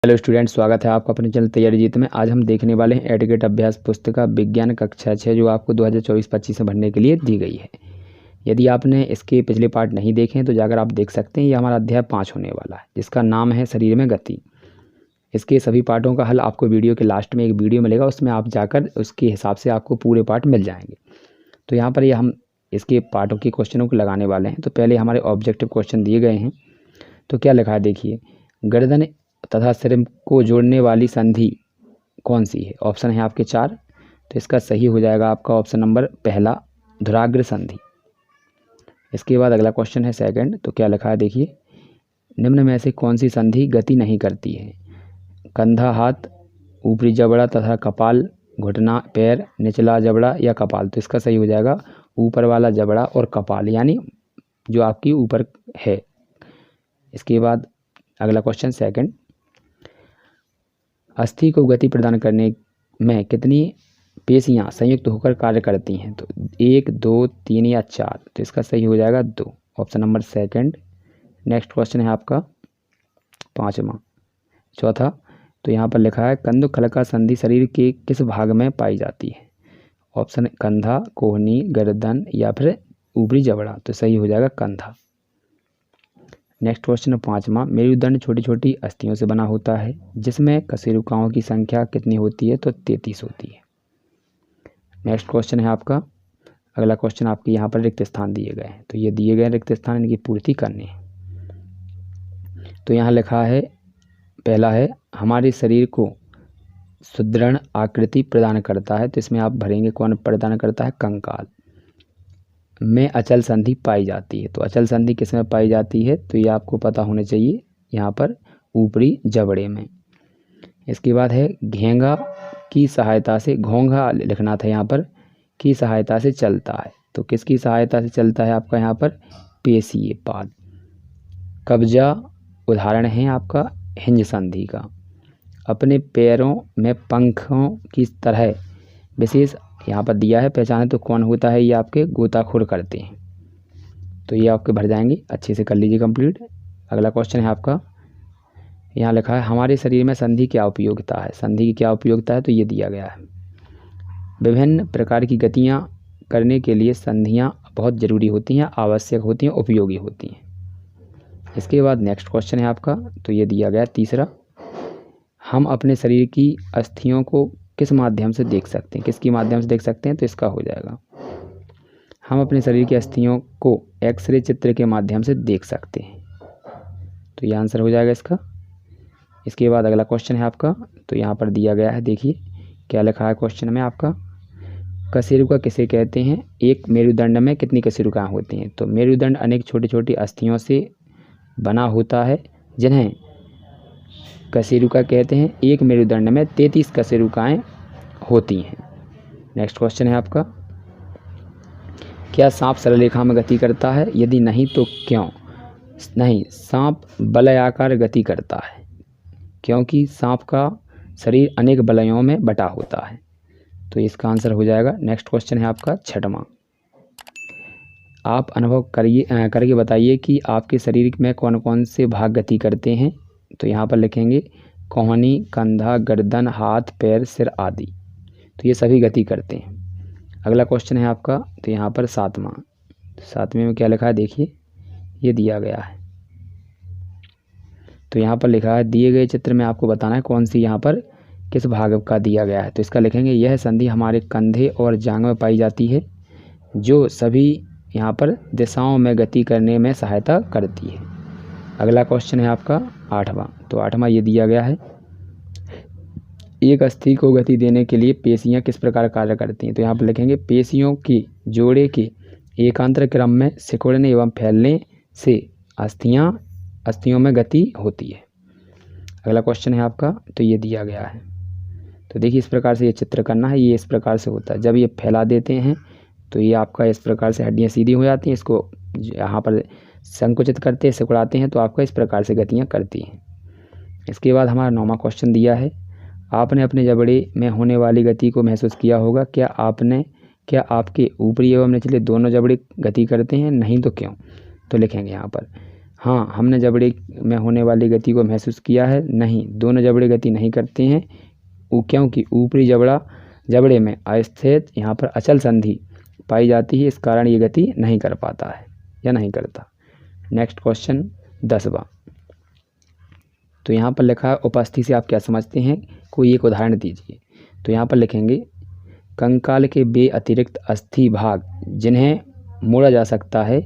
Hello student, स्वागत है आपका अपने चैनल तैयारी जीत में। आज हम देखने वाले हैं एडगेट अभ्यास पुस्तिका विज्ञान कक्षा 6 जो आपको 2024-25 में भरने के लिए दी गई है। यदि आपने इसके पिछले पार्ट नहीं देखे हैं तो जाकर आप देख सकते हैं। ये हमारा अध्याय 5 होने वाला है जिसका नाम है शरीर में गति। इसके सभी पार्टों का हल आपको वीडियो के लास्ट में एक वीडियो मिलेगा, उसमें आप जाकर उसके हिसाब से आपको पूरे पार्ट मिल जाएंगे। तो यहाँ पर हम इसके पार्टों के क्वेश्चनों को लगाने वाले हैं। तो पहले हमारे ऑब्जेक्टिव क्वेश्चन दिए गए हैं। तो क्या लिखा है देखिए, गर्दन तथा सिर को जोड़ने वाली संधि कौन सी है? ऑप्शन है आपके 4। तो इसका सही हो जाएगा आपका ऑप्शन नंबर पहला, धुराग्र संधि। इसके बाद अगला क्वेश्चन है सेकंड। तो क्या लिखा है देखिए, निम्न में से कौन सी संधि गति नहीं करती है? कंधा, हाथ, ऊपरी जबड़ा तथा कपाल, घुटना, पैर, निचला जबड़ा या कपाल। तो इसका सही हो जाएगा ऊपर वाला जबड़ा और कपाल, यानी जो आपकी ऊपर है। इसके बाद अगला क्वेश्चन सेकंड, अस्थि को गति प्रदान करने में कितनी पेशियां संयुक्त होकर कार्य करती हैं? तो 1, 2, 3 या 4। तो इसका सही हो जाएगा 2, option number second. Next question है आपका 5वां, चौथा। तो यहाँ पर लिखा है कंधुखलका संधि शरीर के किस भाग में पाई जाती है? ऑप्शन कंधा, कोहनी, गर्दन या फिर ऊपरी जबड़ा। तो सही हो जाएगा कंधा। नेक्स्ट क्वेश्चन 5वां, मेरुदंड छोटी छोटी अस्थियों से बना होता है जिसमें कशेरुकाओं की संख्या कितनी होती है? तो 33 होती है। नेक्स्ट क्वेश्चन है आपका अगला क्वेश्चन, आपके यहाँ पर रिक्त स्थान दिए गए हैं। तो ये दिए गए रिक्त स्थान, इनकी पूर्ति करनी है। तो यहाँ लिखा है पहला है, हमारे शरीर को सुदृढ़ आकृति प्रदान करता है। तो इसमें आप भरेंगे कौन प्रदान करता है? कंकाल में अचल संधि पाई जाती है। तो अचल संधि किस में पाई जाती है? तो ये आपको पता होना चाहिए, यहाँ पर ऊपरी जबड़े में। इसके बाद है घेंगा की सहायता से, घोंघा लिखना था यहाँ पर, की सहायता से चलता है। तो किसकी सहायता से चलता है आपका यहाँ पर? पेशीय पाद। कब्जा उदाहरण है आपका हिंज संधि का। अपने पैरों में पंखों की तरह विशेष यहाँ पर दिया है पहचाने तो कौन होता है? ये आपके गोताखोर करते हैं। तो ये आपके भर जाएंगे, अच्छे से कर लीजिए कंप्लीट। अगला क्वेश्चन है आपका, यहाँ लिखा है हमारे शरीर में संधि क्या उपयोगिता है? संधि की क्या उपयोगिता है? तो ये दिया गया है, विभिन्न प्रकार की गतियाँ करने के लिए संधियाँ बहुत ज़रूरी होती हैं, आवश्यक होती हैं, उपयोगी होती हैं। इसके बाद नेक्स्ट क्वेश्चन है आपका, तो ये दिया गया तीसरा, हम अपने शरीर की अस्थियों को किस माध्यम से देख सकते हैं? किसके माध्यम से देख सकते हैं? तो इसका हो जाएगा, हम अपने शरीर की अस्थियों को एक्सरे चित्र के माध्यम से देख सकते हैं। तो ये आंसर हो जाएगा इसका। इसके बाद अगला क्वेश्चन है आपका, तो यहाँ पर दिया गया है, देखिए क्या लिखा है क्वेश्चन में आपका, कशेरुका किसे कहते हैं? एक मेरुदंड में कितनी कशेरुकाएं होती हैं? तो मेरुदंड अनेक छोटी छोटी अस्थियों से बना होता है जिन्हें कशेरुका कहते हैं। एक मेरुदंड में 33 कशेरुकाएं होती हैं। नेक्स्ट क्वेश्चन है आपका, क्या सांप सरल रेखा में गति करता है? यदि नहीं तो क्यों नहीं? सांप वलयाकार गति करता है क्योंकि सांप का शरीर अनेक वलयों में बटा होता है। तो इसका आंसर हो जाएगा। नेक्स्ट क्वेश्चन है आपका 6वां, आप अनुभव करके बताइए कि आपके शरीर में कौन कौन से भाग गति करते हैं? तो यहाँ पर लिखेंगे कोहनी, कंधा, गर्दन, हाथ, पैर, सिर आदि। तो ये सभी गति करते हैं। अगला क्वेश्चन है आपका, तो यहाँ पर 7वें में क्या लिखा है देखिए, ये दिया गया है। तो यहाँ पर लिखा है दिए गए चित्र में आपको बताना है कौन सी यहाँ पर किस भाग का दिया गया है। तो इसका लिखेंगे, यह संधि हमारे कंधे और जांघ में पाई जाती है जो सभी यहाँ पर दिशाओं में गति करने में सहायता करती है। अगला क्वेश्चन है आपका 8वां। तो 8वां ये दिया गया है, एक अस्थि को गति देने के लिए पेशियां किस प्रकार कार्य करती हैं? तो यहाँ पर लिखेंगे पेशियों के जोड़े के एकांतर क्रम में सिकुड़ने एवं फैलने से अस्थियों में गति होती है। अगला क्वेश्चन है आपका, तो ये दिया गया है। तो देखिए इस प्रकार से ये चित्र करना है, ये इस प्रकार से होता है। जब ये फैला देते हैं तो ये आपका इस प्रकार से हड्डियाँ सीधी हो जाती हैं, इसको यहाँ पर संकुचित करते हैं, सिकुड़ाते हैं, तो आपका इस प्रकार से गतियाँ करती हैं। इसके बाद हमारा 9वां क्वेश्चन दिया है, आपने अपने जबड़े में होने वाली गति को महसूस किया होगा, क्या आपके ऊपरी एवं निचले दोनों जबड़े गति करते हैं? नहीं तो क्यों? तो लिखेंगे यहाँ पर, हाँ, हमने जबड़े में होने वाली गति को महसूस किया है। नहीं, दोनों जबड़े गति नहीं करते हैं, क्योंकि ऊपरी जबड़े में अस्थिर यहाँ पर अचल संधि पाई जाती है, इस कारण ये गति नहीं कर पाता है या नहीं करता। नेक्स्ट क्वेश्चन 10वां। तो यहाँ पर लिखा है उपस्थिति से आप क्या समझते हैं, कोई एक उदाहरण दीजिए। तो यहाँ पर लिखेंगे कंकाल के वे अतिरिक्त अस्थि भाग जिन्हें मोड़ा जा सकता है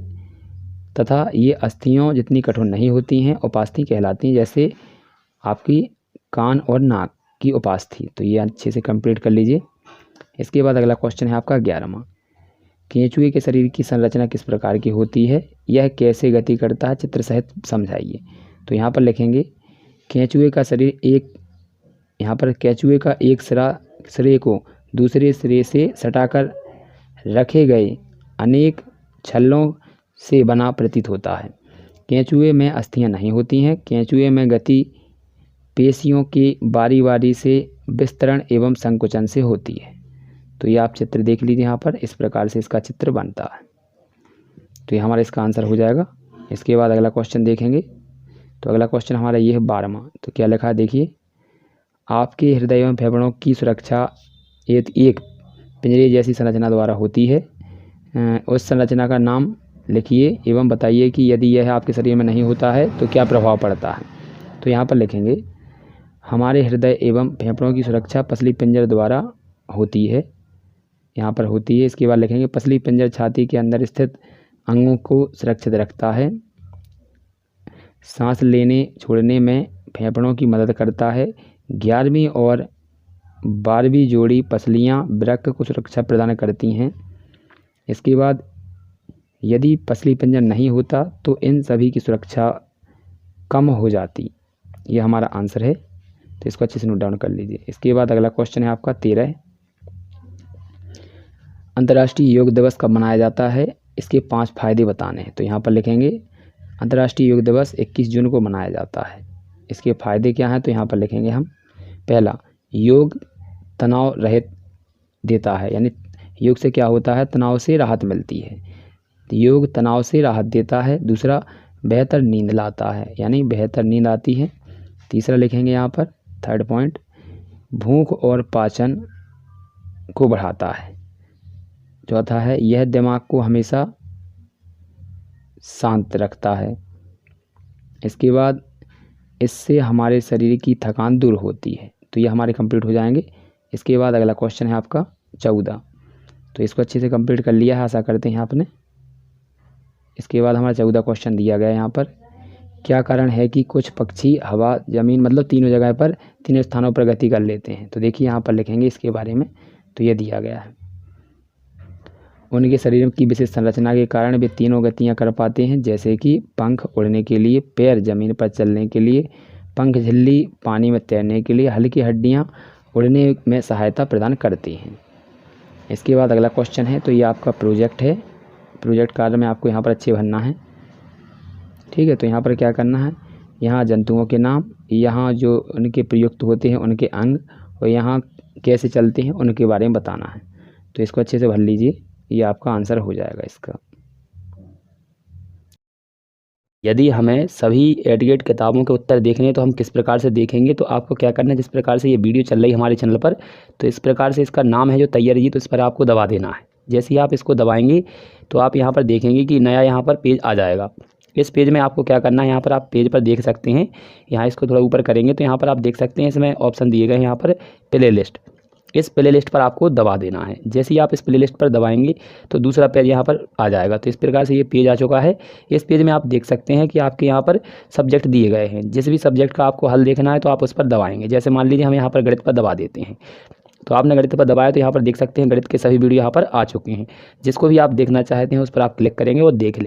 तथा ये अस्थियों जितनी कठोर नहीं होती हैं उपास्थि कहलाती हैं, जैसे आपकी कान और नाक की उपास्थि। तो ये अच्छे से कंप्लीट कर लीजिए। इसके बाद अगला क्वेश्चन है आपका 11वां। केंचुए के शरीर की संरचना किस प्रकार की होती है, यह कैसे गति करता है, चित्र सहित समझाइए। तो यहाँ पर लिखेंगे केंचुए का शरीर केंचुए का एक सिरे को दूसरे सिरे से सटाकर रखे गए अनेक छल्लों से बना प्रतीत होता है। केंचुए में अस्थियां नहीं होती हैं। केंचुए में गति पेशियों के बारी बारी से विस्तरण एवं संकुचन से होती है। तो ये आप चित्र देख लीजिए, यहाँ पर इस प्रकार से इसका चित्र बनता है। तो ये हमारा इसका आंसर हो जाएगा। इसके बाद अगला क्वेश्चन देखेंगे। तो अगला क्वेश्चन हमारा ये है 12वां। तो क्या लिखा है देखिए, आपके हृदय एवं फेफड़ों की सुरक्षा एक पिंजरे जैसी संरचना द्वारा होती है। उस संरचना का नाम लिखिए एवं बताइए कि यदि यह आपके शरीर में नहीं होता है तो क्या प्रभाव पड़ता है। तो यहाँ पर लिखेंगे हमारे हृदय एवं फेफड़ों की सुरक्षा पसली पिंजर द्वारा होती है, यहाँ पर होती है। इसके बाद लिखेंगे पसली पिंजर छाती के अंदर स्थित अंगों को सुरक्षित रखता है। सांस लेने छोड़ने में फेफड़ों की मदद करता है। 11वीं और 12वीं जोड़ी पसलियाँ वृक्क को सुरक्षा प्रदान करती हैं। इसके बाद यदि पसली पिंजर नहीं होता तो इन सभी की सुरक्षा कम हो जाती। ये हमारा आंसर है, तो इसको अच्छे से नोट डाउन कर लीजिए। इसके बाद अगला क्वेश्चन है आपका 13। अंतर्राष्ट्रीय योग दिवस कब मनाया जाता है, इसके 5 फायदे बताने हैं। तो यहाँ पर लिखेंगे अंतर्राष्ट्रीय योग दिवस 21 जून को मनाया जाता है। इसके फायदे क्या हैं, तो यहाँ पर लिखेंगे हम। पहला, योग तनाव रहित देता है, यानी योग से क्या होता है, तनाव से राहत मिलती है। योग तनाव से राहत देता है। दूसरा, बेहतर नींद लाता है, यानी बेहतर नींद आती है। तीसरा लिखेंगे यहाँ पर, थर्ड पॉइंट, भूख और पाचन को बढ़ाता है। चौथा है, यह दिमाग को हमेशा शांत रखता है। इसके बाद इससे हमारे शरीर की थकान दूर होती है। तो ये हमारे कंप्लीट हो जाएंगे। इसके बाद अगला क्वेश्चन है आपका 14। तो इसको अच्छे से कंप्लीट कर लिया है, आशा करते हैं आपने। इसके बाद हमारा 14 क्वेश्चन दिया गया है यहाँ पर, क्या कारण है कि कुछ पक्षी हवा ज़मीन मतलब तीनों जगह पर तीनों स्थानों पर गति कर लेते हैं। तो देखिए यहाँ पर लिखेंगे इसके बारे में। तो ये दिया गया है, उनके शरीर की विशेष संरचना के कारण वे तीनों गतियाँ कर पाते हैं, जैसे कि पंख उड़ने के लिए, पैर जमीन पर चलने के लिए, पंख झिल्ली पानी में तैरने के लिए, हल्की हड्डियाँ उड़ने में सहायता प्रदान करती हैं। इसके बाद अगला क्वेश्चन है, तो ये आपका प्रोजेक्ट है। प्रोजेक्ट कार्य में आपको यहाँ पर अच्छे भरना है, ठीक है। तो यहाँ पर क्या करना है, यहाँ जंतुओं के नाम, यहाँ जो उनके प्रयुक्त होते हैं उनके अंग, और यहाँ कैसे चलते हैं उनके बारे में बताना है। तो इसको अच्छे से भर लीजिए, ये आपका आंसर हो जाएगा इसका। यदि हमें सभी एडगेट किताबों के उत्तर देखने हैं तो हम किस प्रकार से देखेंगे, तो आपको क्या करना है, जिस प्रकार से ये वीडियो चल रही है हमारे चैनल पर, तो इस प्रकार से इसका नाम है जो तैयारी जी, तो इस पर आपको दबा देना है। जैसे ही आप इसको दबाएंगे तो आप यहाँ पर देखेंगे कि नया यहाँ पर पेज आ जाएगा। इस पेज में आपको क्या करना है, यहाँ पर आप पेज पर देख सकते हैं, यहाँ इसको थोड़ा ऊपर करेंगे तो यहाँ पर आप देख सकते हैं इसमें ऑप्शन दिए गए हैं यहाँ पर प्ले लिस्ट। इस प्ले लिस्ट पर आपको दबा देना है। जैसे ही आप इस प्ले लिस्ट पर दबाएंगे तो दूसरा पेज यहाँ पर आ जाएगा। तो इस प्रकार से ये पेज आ चुका है। इस पेज में आप देख सकते हैं कि आपके यहाँ पर सब्जेक्ट दिए गए हैं। जिस भी सब्जेक्ट का आपको हल देखना है तो आप उस पर दबाएंगे। जैसे मान लीजिए हम यहाँ पर गणित पर दबा देते हैं, तो आपने गणित पर दबाया तो यहाँ पर देख सकते हैं गणित के सभी वीडियो यहाँ पर आ चुके हैं। जिसको भी आप देखना चाहते हैं उस पर आप क्लिक करेंगे और देख लें।